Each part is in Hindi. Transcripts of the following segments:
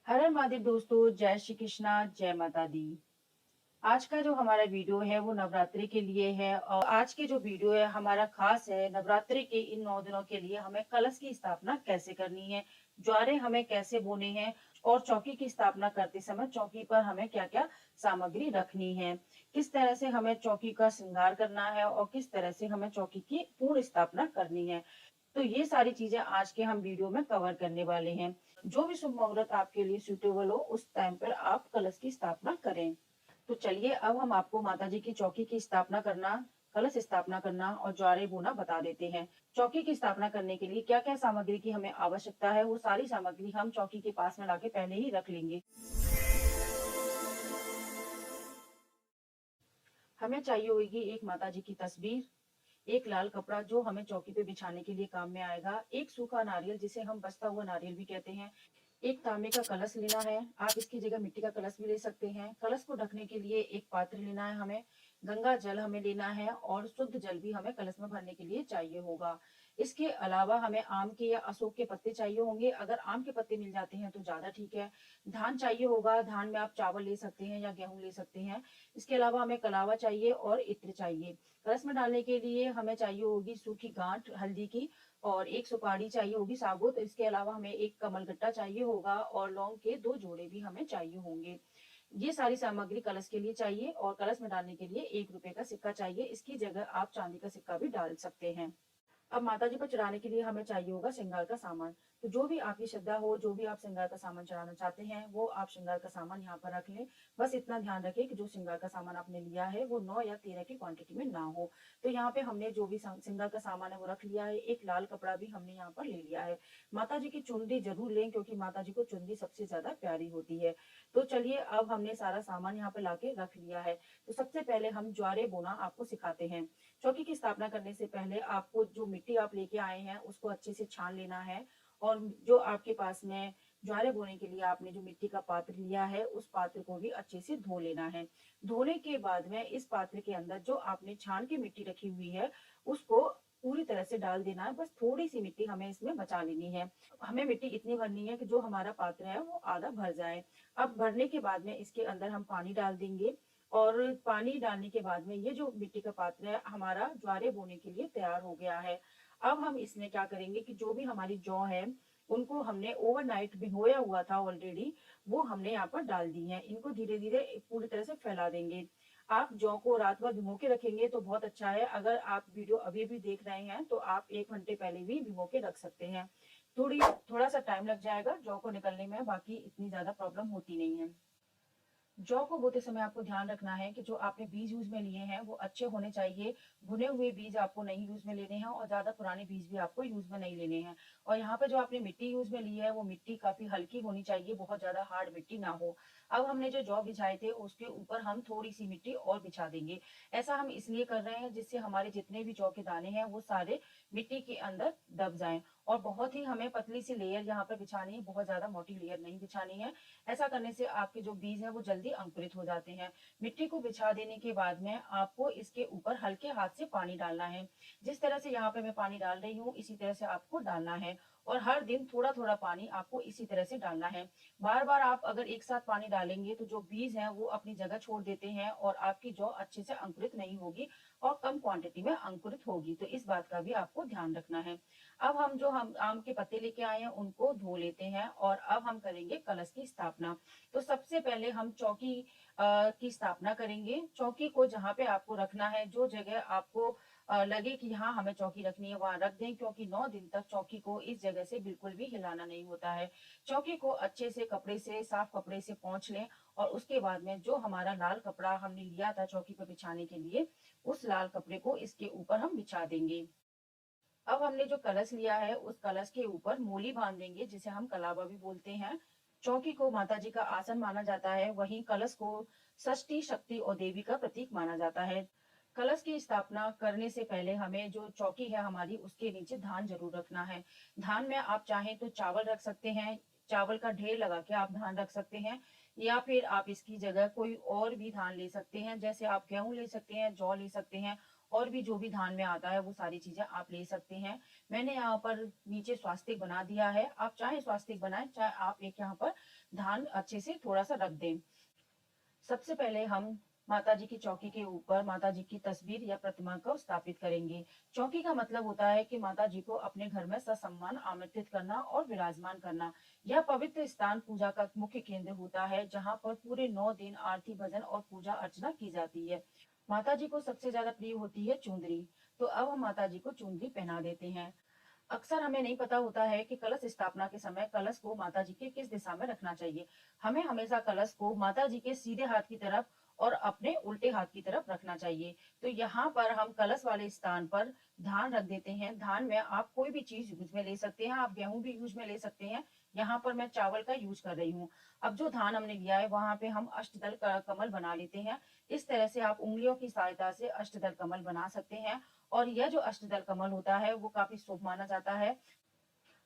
हर हर महादेव दोस्तों, जय श्री कृष्णा, जय माता दी। आज का जो हमारा वीडियो है वो नवरात्रि के लिए है और आज के जो वीडियो है हमारा खास है नवरात्रि के इन 9 दिनों के लिए हमें कलश की स्थापना कैसे करनी है, ज्वारे हमें कैसे बोने हैं और चौकी की स्थापना करते समय चौकी पर हमें क्या-क्या सामग्री रखनी है, किस तरह से हमें चौकी का श्रृंगार करना है और किस तरह से हमें चौकी की पूर्ण स्थापना करनी है। तो ये सारी चीजें आज के हम वीडियो में कवर करने वाले हैं। जो भी शुभ मुहूर्त आपके लिए सूटेबल हो उस टाइम पर आप कलश की स्थापना करें। तो चलिए अब हम आपको माता जी की चौकी की स्थापना करना, कलश स्थापना करना और ज्वारे बोना बता देते हैं। चौकी की स्थापना करने के लिए क्या क्या सामग्री की हमें आवश्यकता है, वो सारी सामग्री हम चौकी के पास में लाके पहले ही रख लेंगे। हमें चाहिए होगी एक माता जी की तस्वीर, एक लाल कपड़ा जो हमें चौकी पे बिछाने के लिए काम में आएगा, एक सूखा नारियल जिसे हम बचता हुआ नारियल भी कहते हैं, एक तांबे का कलश लेना है। आप इसकी जगह मिट्टी का कलश भी ले सकते हैं। कलश को ढकने के लिए एक पात्र लेना है हमें, गंगा जल हमें लेना है और शुद्ध जल भी हमें कलश में भरने के लिए चाहिए होगा। इसके अलावा हमें आम के या अशोक के पत्ते चाहिए होंगे। अगर आम के पत्ते मिल जाते हैं तो ज्यादा ठीक है। धान चाहिए होगा, धान में आप चावल ले सकते हैं या गेहूं ले सकते हैं। इसके अलावा हमें कलावा चाहिए और इत्र चाहिए। कलश में डालने के लिए हमें चाहिए होगी सूखी गांठ हल्दी की और एक सुपारी चाहिए होगी साबुत। इसके अलावा हमें एक कमलगट्टा चाहिए होगा और लौंग के 2 जोड़े भी हमें चाहिए होंगे। ये सारी सामग्री कलश के लिए चाहिए और कलश में डालने के लिए 1 रुपए का सिक्का चाहिए। इसकी जगह आप चांदी का सिक्का भी डाल सकते हैं। अब माता जी पर चढ़ाने के लिए हमें चाहिए होगा श्रृंगार का सामान। तो जो भी आपकी श्रद्धा हो, जो भी आप श्रृंगार का सामान चढ़ाना चाहते हैं, वो आप श्रृंगार का सामान यहाँ पर रख लें। बस इतना ध्यान रखें कि जो श्रृंगार का सामान आपने लिया है वो 9 या 13 की क्वांटिटी में ना हो। तो यहाँ पे हमने जो भी श्रृंगार का सामान है वो रख लिया है। एक लाल कपड़ा भी हमने यहाँ पर ले लिया है। माता जी की चुनरी जरूर लें क्योंकि माता जी को चुनरी सबसे ज्यादा प्यारी होती है। तो चलिए अब हमने सारा सामान यहाँ पे लाके रख लिया है। तो सबसे पहले हम ज्वारे बोना आपको सिखाते हैं। चौकी की स्थापना करने से पहले आपको जो मिट्टी आप लेके आए हैं उसको अच्छे से छान लेना है और जो आपके पास में ज्वारे बोने के लिए आपने जो मिट्टी का पात्र लिया है उस पात्र को भी अच्छे से धो लेना है। धोने के बाद में इस पात्र के अंदर जो आपने छान के मिट्टी रखी हुई है उसको पूरी तरह से डाल देना है। बस थोड़ी सी मिट्टी हमें इसमें बचा लेनी है। हमें मिट्टी इतनी भरनी है कि जो हमारा पात्र है वो आधा भर जाए। अब भरने के बाद में इसके अंदर हम पानी डाल देंगे और पानी डालने के बाद में ये जो मिट्टी का पात्र है हमारा ज्वारे बोने के लिए तैयार हो गया है। अब हम इसमें क्या करेंगे कि जो भी हमारी जौ है उनको हमने ओवरनाइट भिगोया हुआ था ऑलरेडी, वो हमने यहाँ पर डाल दी है। इनको धीरे धीरे पूरी तरह से फैला देंगे। आप जौ को रात भर भिगो के रखेंगे तो बहुत अच्छा है। अगर आप वीडियो अभी भी देख रहे हैं तो आप 1 घंटे पहले भी भिगो के रख सकते हैं। थोड़ा सा टाइम लग जाएगा जौ को निकलने में, बाकी इतनी ज्यादा प्रॉब्लम होती नहीं है। जौ को बोते समय आपको ध्यान रखना है कि जो आपने बीज यूज में लिए हैं वो अच्छे होने चाहिए। भुने हुए बीज आपको नहीं यूज में लेने हैं और ज्यादा पुराने बीज भी आपको यूज में नहीं लेने हैं। और यहाँ पे जो आपने मिट्टी यूज में ली है वो मिट्टी काफी हल्की होनी चाहिए, बहुत ज्यादा हार्ड मिट्टी ना हो। अब हमने जो जौ बिछाए थे उसके ऊपर हम थोड़ी सी मिट्टी और बिछा देंगे। ऐसा हम इसलिए कर रहे हैं जिससे हमारे जितने भी जौ के दाने हैं वो सारे मिट्टी के अंदर दब जाएं। और बहुत ही हमें पतली सी लेयर यहाँ पर बिछानी है, बहुत ज्यादा मोटी लेयर नहीं बिछानी है। ऐसा करने से आपके जो बीज है वो जल्दी अंकुरित हो जाते हैं। मिट्टी को बिछा देने के बाद में आपको इसके ऊपर हल्के हाथ से पानी डालना है। जिस तरह से यहाँ पे मैं पानी डाल रही हूँ इसी तरह से आपको डालना है और हर दिन थोड़ा थोड़ा पानी आपको इसी तरह से डालना है। बार बार आप अगर एक साथ पानी डालेंगे तो जो बीज है वो अपनी जगह छोड़ देते हैं और आपकी जौ अच्छे से अंकुरित नहीं होगी और कम क्वांटिटी में अंकुरित होगी। तो इस बात का भी आपको ध्यान रखना है। अब हम आम के पत्ते लेके आए हैं उनको धो लेते हैं और अब हम करेंगे कलश की स्थापना। तो सबसे पहले हम चौकी की स्थापना करेंगे। चौकी को जहाँ पे आपको रखना है, जो जगह आपको लगे कि हाँ हमें चौकी रखनी है वहां रख दें, क्योंकि 9 दिन तक चौकी को इस जगह से बिल्कुल भी हिलाना नहीं होता है। चौकी को अच्छे से कपड़े से, साफ कपड़े से पोंछ लें और उसके बाद में जो हमारा लाल कपड़ा हमने लिया था चौकी पर बिछाने के लिए, उस लाल कपड़े को इसके ऊपर हम बिछा देंगे। अब हमने जो कलश लिया है उस कलश के ऊपर मूली बांध देंगे जिसे हम कलावा भी बोलते हैं। चौकी को माता जी का आसन माना जाता है, वहीं कलश को षष्ठी शक्ति और देवी का प्रतीक माना जाता है। कलश की स्थापना करने से पहले हमें जो चौकी है हमारी उसके नीचे धान जरूर रखना है। धान में आप चाहें तो चावल रख सकते हैं, चावल का ढेर लगा के आप धान रख सकते हैं या फिर आप इसकी जगह कोई और भी धान ले सकते हैं। जैसे आप गेहूं ले सकते हैं, जौ ले सकते हैं और भी जो भी धान में आता है वो सारी चीजें आप ले सकते हैं। मैंने यहाँ पर नीचे स्वास्तिक बना दिया है, आप चाहे स्वास्तिक बनाएं चाहे आप एक यहाँ पर धान अच्छे से थोड़ा सा रख दें। सबसे पहले हम माता जी की चौकी के ऊपर माता जी की तस्वीर या प्रतिमा को स्थापित करेंगे। चौकी का मतलब होता है कि माता जी को अपने घर में ससम्मान आमंत्रित करना और विराजमान करना। यह पवित्र स्थान पूजा का मुख्य केंद्र होता है, जहाँ पर पूरे 9 दिन आरती भजन और पूजा अर्चना की जाती है। माता जी को सबसे ज्यादा प्रिय होती है चुंदरी, तो अब हम माता जी को चुंदरी पहना देते हैं। अक्सर हमें नहीं पता होता है कि कलश स्थापना के समय कलश को माता जी के किस दिशा में रखना चाहिए। हमें हमेशा कलश को माता जी के सीधे हाथ की तरफ और अपने उल्टे हाथ की तरफ रखना चाहिए। तो यहाँ पर हम कलश वाले स्थान पर धान रख देते हैं। धान में आप कोई भी चीज यूज में ले सकते हैं, आप गेहूं भी यूज में ले सकते हैं। यहाँ पर मैं चावल का यूज कर रही हूँ। अब जो धान हमने लिया है वहां पे हम अष्टदल कमल बना लेते हैं। इस तरह से आप उंगलियों की सहायता से अष्टदल कमल बना सकते हैं। और यह जो अष्टदल कमल होता है वो काफी शुभ माना जाता है।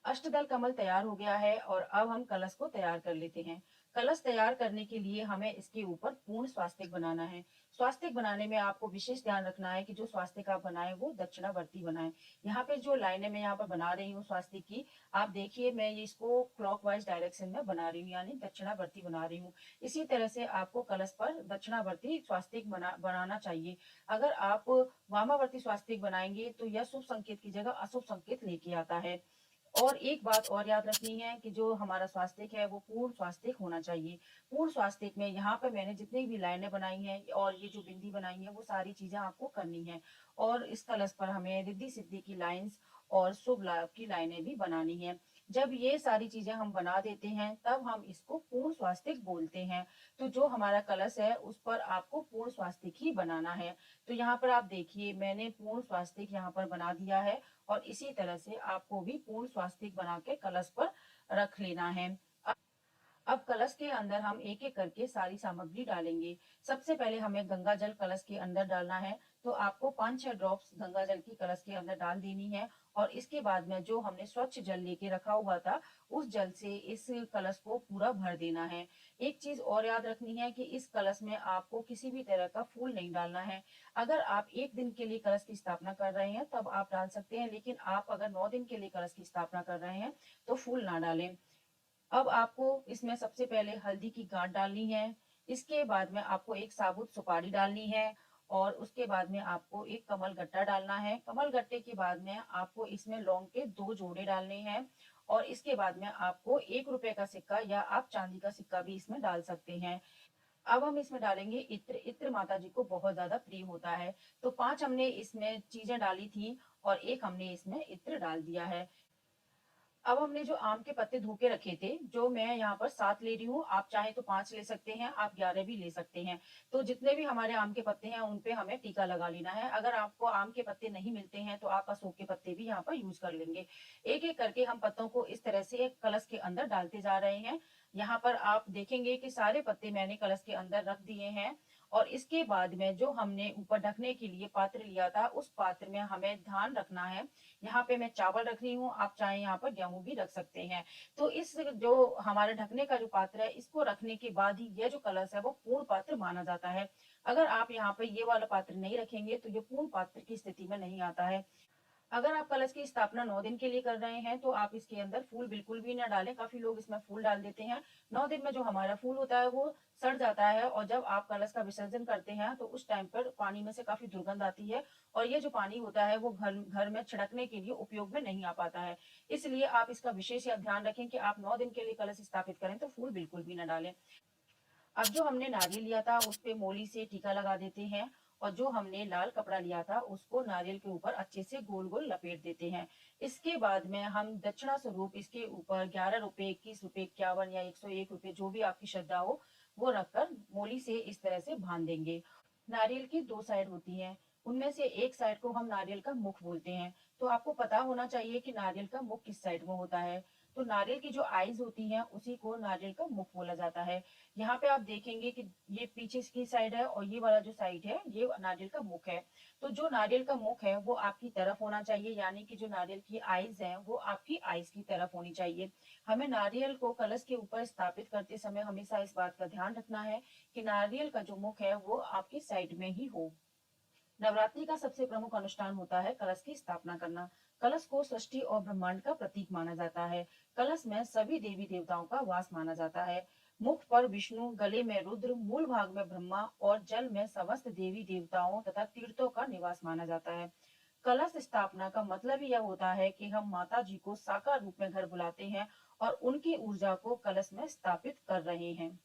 अष्टदल कमल तैयार हो गया है और अब हम कलश को तैयार कर लेते हैं। कलश तैयार करने के लिए हमें इसके ऊपर पूर्ण स्वास्तिक बनाना है। स्वास्तिक बनाने में आपको विशेष ध्यान रखना है कि जो स्वास्तिक आप बनाए वो दक्षिणावर्ती बनाए। यहाँ पे जो लाइनें मैं यहाँ पर बना रही हूँ स्वास्तिक की, आप देखिए मैं ये इसको क्लॉकवाइज डायरेक्शन में बना रही हूँ, यानी दक्षिणावर्ती बना रही हूँ। इसी तरह से आपको कलश पर दक्षिणावर्ती स्वास्तिक बनाना चाहिए। अगर आप वामावर्ती स्वास्तिक बनाएंगे तो यह शुभ संकेत की जगह अशुभ संकेत लेके आता है। और एक बात और याद रखनी है कि जो हमारा स्वास्तिक है वो पूर्ण स्वास्तिक होना चाहिए। पूर्ण स्वास्तिक में यहाँ पे मैंने जितनी भी लाइनें बनाई हैं और ये जो बिंदी बनाई है वो सारी चीजें आपको करनी है। और इस कलश पर हमें रिद्धि सिद्धि की लाइंस और शुभ लाभ की लाइनें भी बनानी है। जब ये सारी चीजें हम बना देते हैं तब हम इसको पूर्ण स्वास्तिक बोलते हैं। तो जो हमारा कलश है उस पर आपको पूर्ण स्वास्तिक ही बनाना है। तो यहाँ पर आप देखिए मैंने पूर्ण स्वास्तिक यहाँ पर बना दिया है और इसी तरह से आपको भी पूर्ण स्वास्तिक बना के कलश पर रख लेना है। अब कलश के अंदर हम एक एक करके सारी सामग्री डालेंगे। सबसे पहले हमें गंगा जल कलश के अंदर डालना है। तो आपको 5-6 ड्रॉप्स गंगा जल की कलश के अंदर डाल देनी है। और इसके बाद में जो हमने स्वच्छ जल लेके रखा हुआ था उस जल से इस कलश को पूरा भर देना है। एक चीज और याद रखनी है कि इस कलश में आपको किसी भी तरह का फूल नहीं डालना है। अगर आप 1 दिन के लिए कलश की स्थापना कर रहे हैं तब आप डाल सकते हैं, लेकिन आप अगर 9 दिन के लिए कलश की स्थापना कर रहे हैं तो फूल ना डालें। अब आपको इसमें सबसे पहले हल्दी की गांठ डालनी है। इसके बाद में आपको एक साबुत सुपारी डालनी है। और उसके बाद में आपको एक कमल गट्टा डालना है। कमल गट्टे के बाद में आपको इसमें लौंग के 2 जोड़े डालने हैं। और इसके बाद में आपको 1 रुपए का सिक्का या आप चांदी का सिक्का भी इसमें डाल सकते हैं। अब हम इसमें डालेंगे इत्र। इत्र माता जी को बहुत ज्यादा प्रिय होता है। तो 5 हमने इसमें चीजें डाली थी और एक हमने इसमें इत्र डाल दिया है। अब हमने जो आम के पत्ते धो के रखे थे, जो मैं यहाँ पर 7 ले रही हूँ, आप चाहे तो 5 ले सकते हैं, आप 11 भी ले सकते हैं। तो जितने भी हमारे आम के पत्ते हैं उन पे हमें टीका लगा लेना है। अगर आपको आम के पत्ते नहीं मिलते हैं तो आप अशोक के पत्ते भी यहाँ पर यूज कर लेंगे। एक एक करके हम पत्तों को इस तरह से एक कलश के अंदर डालते जा रहे हैं। यहाँ पर आप देखेंगे कि सारे पत्ते मैंने कलश के अंदर रख दिए हैं। और इसके बाद में जो हमने ऊपर ढकने के लिए पात्र लिया था उस पात्र में हमें धान रखना है। यहाँ पे मैं चावल रख रही हूँ, आप चाहे यहाँ पर गेहूं भी रख सकते हैं। तो इस जो हमारे ढकने का जो पात्र है इसको रखने के बाद ही यह जो कलश है वो पूर्ण पात्र माना जाता है। अगर आप यहाँ पे ये वाला पात्र नहीं रखेंगे तो ये पूर्ण पात्र की स्थिति में नहीं आता है। अगर आप कलश की स्थापना 9 दिन के लिए कर रहे हैं तो आप इसके अंदर फूल बिल्कुल भी ना डालें। काफी लोग इसमें फूल डाल देते हैं। 9 दिन में जो हमारा फूल होता है वो सड़ जाता है और जब आप कलश का विसर्जन करते हैं तो उस टाइम पर पानी में से काफी दुर्गंध आती है। और ये जो पानी होता है वो घर घर में छिड़कने के लिए उपयोग में नहीं आ पाता है। इसलिए आप इसका विशेष ध्यान रखें कि आप 9 दिन के लिए कलश स्थापित करें तो फूल बिल्कुल भी ना डालें। अब जो हमने नारियल लिया था उस पे मोली से टीका लगा देते हैं। और जो हमने लाल कपड़ा लिया था उसको नारियल के ऊपर अच्छे से गोल गोल लपेट देते हैं। इसके बाद में हम दक्षिणा स्वरूप इसके ऊपर 11 रुपए, 21 रुपए, 51 या 101 रुपए जो भी आपकी श्रद्धा हो वो रखकर मोली से इस तरह से बांध देंगे। नारियल की 2 साइड होती हैं, उनमें से एक साइड को हम नारियल का मुख बोलते हैं। तो आपको पता होना चाहिए कि नारियल का मुख किस साइड में होता है। तो नारियल की जो आईज होती हैं उसी को नारियल का मुख बोला जाता है। यहाँ पे आप देखेंगे कि ये पीछे की साइड है और ये वाला जो साइड है ये नारियल का मुख है। तो जो नारियल का मुख है वो आपकी तरफ होना चाहिए, यानी कि जो नारियल की आईज है वो आपकी आईज की तरफ होनी चाहिए। हमें नारियल को कलश के ऊपर स्थापित करते समय हमेशा इस बात का ध्यान रखना है कि नारियल का जो मुख है वो आपकी साइड में ही हो। नवरात्रि का सबसे प्रमुख अनुष्ठान होता है कलश की स्थापना करना। कलश को सृष्टि और ब्रह्मांड का प्रतीक माना जाता है। कलश में सभी देवी देवताओं का वास माना जाता है। मुख पर विष्णु, गले में रुद्र, मूल भाग में ब्रह्मा और जल में समस्त देवी देवताओं तथा तीर्थों का निवास माना जाता है। कलश स्थापना का मतलब यह होता है कि हम माता जी को साकार रूप में घर बुलाते हैं और उनकी ऊर्जा को कलश में स्थापित कर रहे हैं।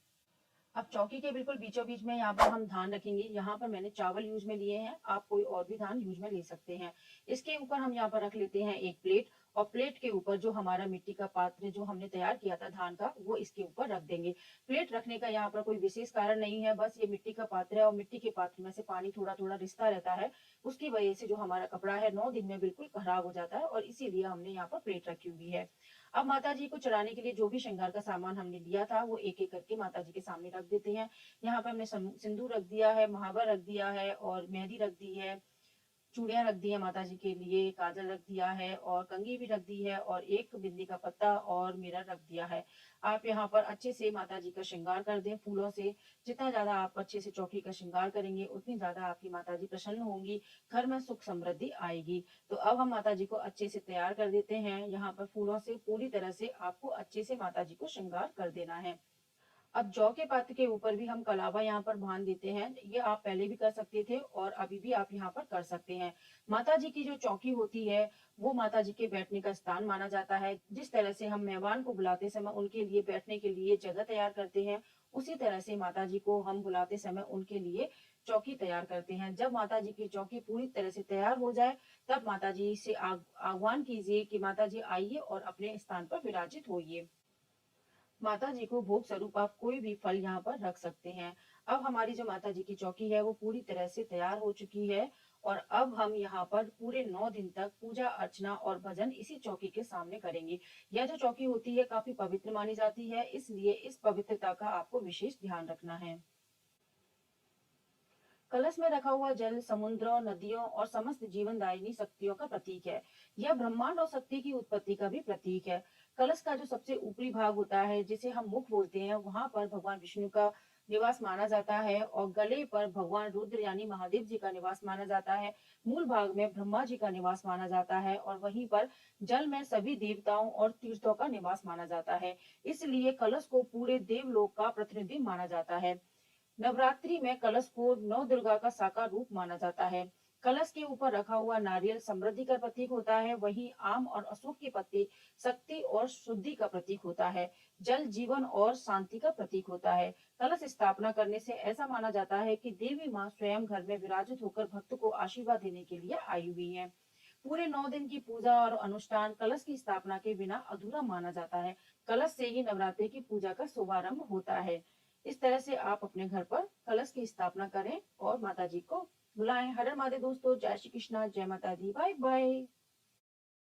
अब चौकी के बिल्कुल बीचों बीच में यहाँ पर हम धान रखेंगे। यहाँ पर मैंने चावल यूज में लिए हैं, आप कोई और भी धान यूज में ले सकते हैं। इसके ऊपर हम यहाँ पर रख लेते हैं एक प्लेट, और प्लेट के ऊपर जो हमारा मिट्टी का पात्र जो हमने तैयार किया था धान का, वो इसके ऊपर रख देंगे। प्लेट रखने का यहाँ पर कोई विशेष कारण नहीं है, बस ये मिट्टी का पात्र है और मिट्टी के पात्र में से पानी थोड़ा थोड़ा रिसता रहता है। उसकी वजह से जो हमारा कपड़ा है 9 दिन में बिल्कुल खराब हो जाता है, और इसीलिए हमने यहाँ पर प्लेट रखी हुई है। अब माता जी को चढ़ाने के लिए जो भी श्रृंगार का सामान हमने लिया था वो एक एक करके माता जी के सामने रख देते हैं। यहाँ पे हमने सिंदूर रख दिया है, महावर रख दिया है और मेहंदी रख दी है, चूड़ियां रख दी है माता जी के लिए, काजल रख दिया है और कंघी भी रख दी है और एक बिंदी का पत्ता और मिरर रख दिया है। आप यहाँ पर अच्छे से माता जी का श्रृंगार कर दें फूलों से। जितना ज्यादा आप अच्छे से चौकी का श्रृंगार करेंगे उतनी ज्यादा आपकी माता जी प्रसन्न होंगी, घर में सुख समृद्धि आएगी। तो अब हम माता जी को अच्छे से तैयार कर देते हैं। यहाँ पर फूलों से पूरी तरह से आपको अच्छे से माता जी को श्रृंगार कर देना है। अब जौ के पात्र के ऊपर भी हम कलावा यहाँ पर बांध देते हैं। ये आप पहले भी कर सकते थे और अभी भी आप यहाँ पर कर सकते हैं। माता जी की जो चौकी होती है वो माता जी के बैठने का स्थान माना जाता है। जिस तरह से हम मेहमान को बुलाते समय उनके लिए बैठने के लिए जगह तैयार करते हैं, उसी तरह से माता जी को हम बुलाते समय उनके लिए चौकी तैयार करते हैं। जब माता जी की चौकी पूरी तरह से तैयार हो जाए तब माता जी से आह्वान कीजिए कि माता जी आइए और अपने स्थान पर विराजित होइए। माता जी को भोग स्वरूप आप कोई भी फल यहाँ पर रख सकते हैं। अब हमारी जो माता जी की चौकी है वो पूरी तरह से तैयार हो चुकी है, और अब हम यहाँ पर पूरे 9 दिन तक पूजा अर्चना और भजन इसी चौकी के सामने करेंगे। यह जो चौकी होती है काफी पवित्र मानी जाती है, इसलिए इस पवित्रता का आपको विशेष ध्यान रखना है। कलश में रखा हुआ जल समुद्र, नदियों और समस्त जीवनदायिनी शक्तियों का प्रतीक है। यह ब्रह्मांड और शक्ति की उत्पत्ति का भी प्रतीक है। कलश का जो सबसे ऊपरी भाग होता है जिसे हम मुख बोलते हैं, वहां पर भगवान विष्णु का निवास माना जाता है और गले पर भगवान रुद्र यानी महादेव जी का निवास माना जाता है। मूल भाग में ब्रह्मा जी का निवास माना जाता है और वहीं पर जल में सभी देवताओं और तीर्थों का निवास माना जाता है। इसलिए कलश को पूरे देवलोक का प्रतिनिधि माना जाता है। नवरात्रि में कलश को नौ दुर्गा का साकार रूप माना जाता है। कलश के ऊपर रखा हुआ नारियल समृद्धि का प्रतीक होता है, वहीं आम और अशोक के पत्ते शक्ति और शुद्धि का प्रतीक होता है। जल जीवन और शांति का प्रतीक होता है। कलश स्थापना करने से ऐसा माना जाता है कि देवी माँ स्वयं घर में विराजित होकर भक्त को आशीर्वाद देने के लिए आई हुई है। पूरे 9 दिन की पूजा और अनुष्ठान कलश की स्थापना के बिना अधूरा माना जाता है। कलश से ही नवरात्रि की पूजा का शुभारंभ होता है। इस तरह से आप अपने घर पर कलश की स्थापना करें और माता जी को बुलाएं। हर हर महादेव दोस्तों, जय श्री कृष्णा, जय माता दी, बाय बाय।